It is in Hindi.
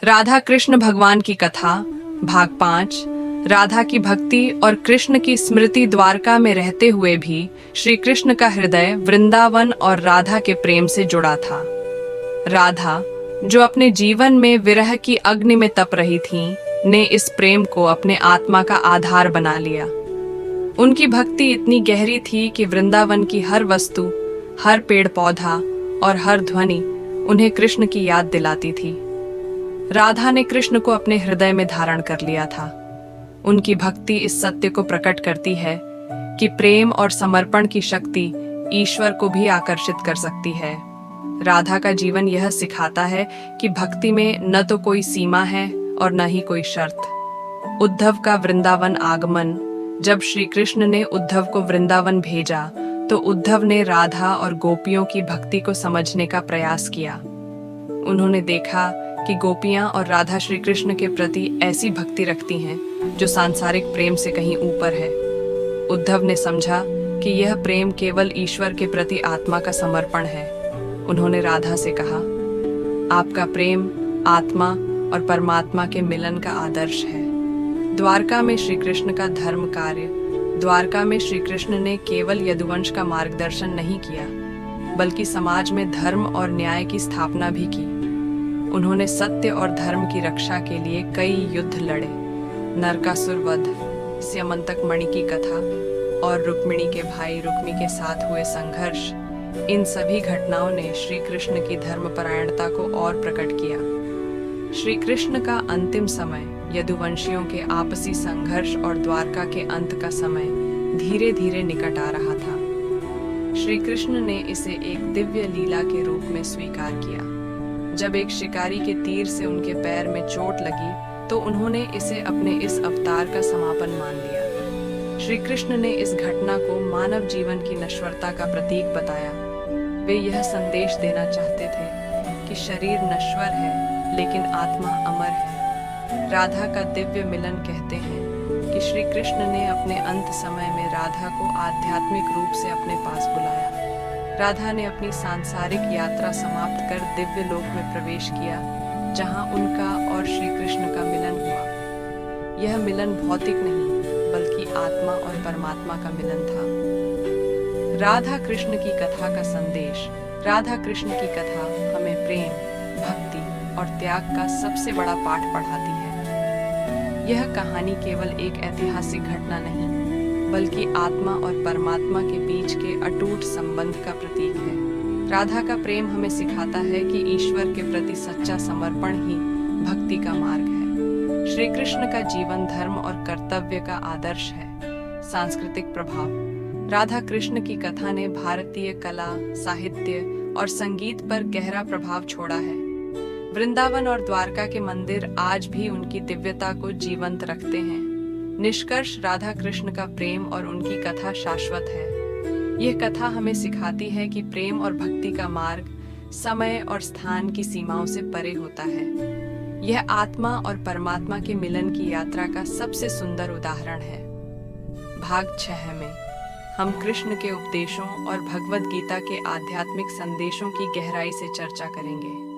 राधा कृष्ण भगवान की कथा भाग 5। राधा की भक्ति और कृष्ण की स्मृति। द्वारका में रहते हुए भी श्री कृष्ण का हृदय वृंदावन और राधा के प्रेम से जुड़ा था। राधा, जो अपने जीवन में विरह की अग्नि में तप रही थीं, ने इस प्रेम को अपने आत्मा का आधार बना लिया। उनकी भक्ति इतनी गहरी थी कि वृंदावन की हर वस्तु, हर पेड़ पौधा और हर ध्वनि उन्हें कृष्ण की याद दिलाती थी। राधा ने कृष्ण को अपने हृदय में धारण कर लिया था। उनकी भक्ति इस सत्य को प्रकट करती है कि प्रेम और समर्पण की शक्ति ईश्वर को भी आकर्षित कर सकती है। राधा का जीवन यह सिखाता है कि भक्ति में न तो कोई सीमा है और न ही कोई शर्त। उद्धव का वृंदावन आगमन। जब श्री कृष्ण ने उद्धव को वृंदावन भेजा तो उद्धव ने राधा और गोपियों की भक्ति को समझने का प्रयास किया। उन्होंने देखा कि गोपियां और राधा श्री कृष्ण के प्रति ऐसी भक्ति रखती हैं जो सांसारिक प्रेम से कहीं ऊपर है। उद्धव ने समझा कि यह प्रेम केवल ईश्वर के प्रति आत्मा का समर्पण है। उन्होंने राधा से कहा, आपका प्रेम आत्मा और परमात्मा के मिलन का आदर्श है। द्वारका में श्री कृष्ण का धर्म कार्य। द्वारका में श्री कृष्ण ने केवल यदुवंश का मार्गदर्शन नहीं किया, बल्कि समाज में धर्म और न्याय की स्थापना भी की। उन्होंने सत्य और धर्म की रक्षा के लिए कई युद्ध लड़े। नरकासुर वध, स्यमंतक मणि की कथा और रुक्मिणी के भाई रुक्मी के साथ हुए संघर्ष, इन सभी घटनाओं ने श्री कृष्ण की धर्मपरायणता को और प्रकट किया। श्री कृष्ण का अंतिम समय, यदुवंशियों के आपसी संघर्ष और द्वारका के अंत का समय धीरे धीरे निकट आ रहा था। श्री कृष्ण ने इसे एक दिव्य लीला के रूप में स्वीकार किया। जब एक शिकारी के तीर से उनके पैर में चोट लगी तो उन्होंने इसे अपने इस अवतार का समापन मान लिया। श्री कृष्ण ने इस घटना को मानव जीवन की नश्वरता का प्रतीक बताया। वे यह संदेश देना चाहते थे कि शरीर नश्वर है लेकिन आत्मा अमर है। राधा का दिव्य मिलन कहते हैं कि श्री कृष्ण ने अपने अंत समय में राधा को आध्यात्मिक रूप से अपने पास बुलाया। राधा ने अपनी सांसारिक यात्रा समाप्त कर दिव्य लोक में प्रवेश किया, जहां उनका और श्री कृष्ण का मिलन हुआ। यह मिलन भौतिक नहीं, बल्कि आत्मा और परमात्मा का मिलन था। राधा कृष्ण की कथा का संदेश। राधा कृष्ण की कथा हमें प्रेम, भक्ति और त्याग का सबसे बड़ा पाठ पढ़ाती है। यह कहानी केवल एक ऐतिहासिक घटना नहीं, बल्कि आत्मा और परमात्मा के बीच के अटूट संबंध का प्रतीक है। राधा का प्रेम हमें सिखाता है कि ईश्वर के प्रति सच्चा समर्पण ही भक्ति का मार्ग है। श्री कृष्ण का जीवन धर्म और कर्तव्य का आदर्श है। सांस्कृतिक प्रभाव। राधा कृष्ण की कथा ने भारतीय कला, साहित्य और संगीत पर गहरा प्रभाव छोड़ा है। वृंदावन और द्वारका के मंदिर आज भी उनकी दिव्यता को जीवंत रखते हैं। निष्कर्ष, राधा कृष्ण का प्रेम और उनकी कथा शाश्वत है। यह कथा हमें सिखाती है कि प्रेम और भक्ति का मार्ग समय और स्थान की सीमाओं से परे होता है। यह आत्मा और परमात्मा के मिलन की यात्रा का सबसे सुंदर उदाहरण है। भाग 6 में हम कृष्ण के उपदेशों और भगवद गीता के आध्यात्मिक संदेशों की गहराई से चर्चा करेंगे।